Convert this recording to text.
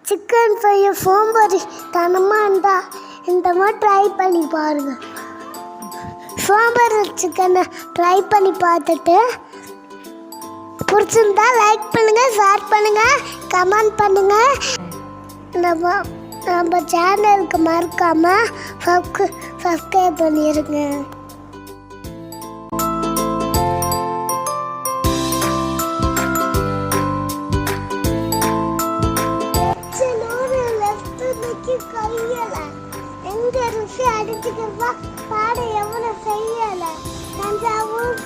Chicken ஃப்ரையை சோம்பேறி தனமாக இருந்தால் இந்த மாதிரி ட்ரை பண்ணி பாருங்கள். சோம்பேறி சிக்கனை ட்ரை பண்ணி பார்த்துட்டு பிடிச்சிருந்தா லைக் பண்ணுங்கள், ஷேர் பண்ணுங்கள், கமெண்ட் பண்ணுங்கள். நம்ம சேனலுக்கு மறக்காமல் சப்ஸ்கிரைப் பண்ணிடுங்க. கையல எங்க ருசி அடிச்சுக்கிறப்பா பாடம் எவ்வளவு செய்யல தஞ்சாவூர்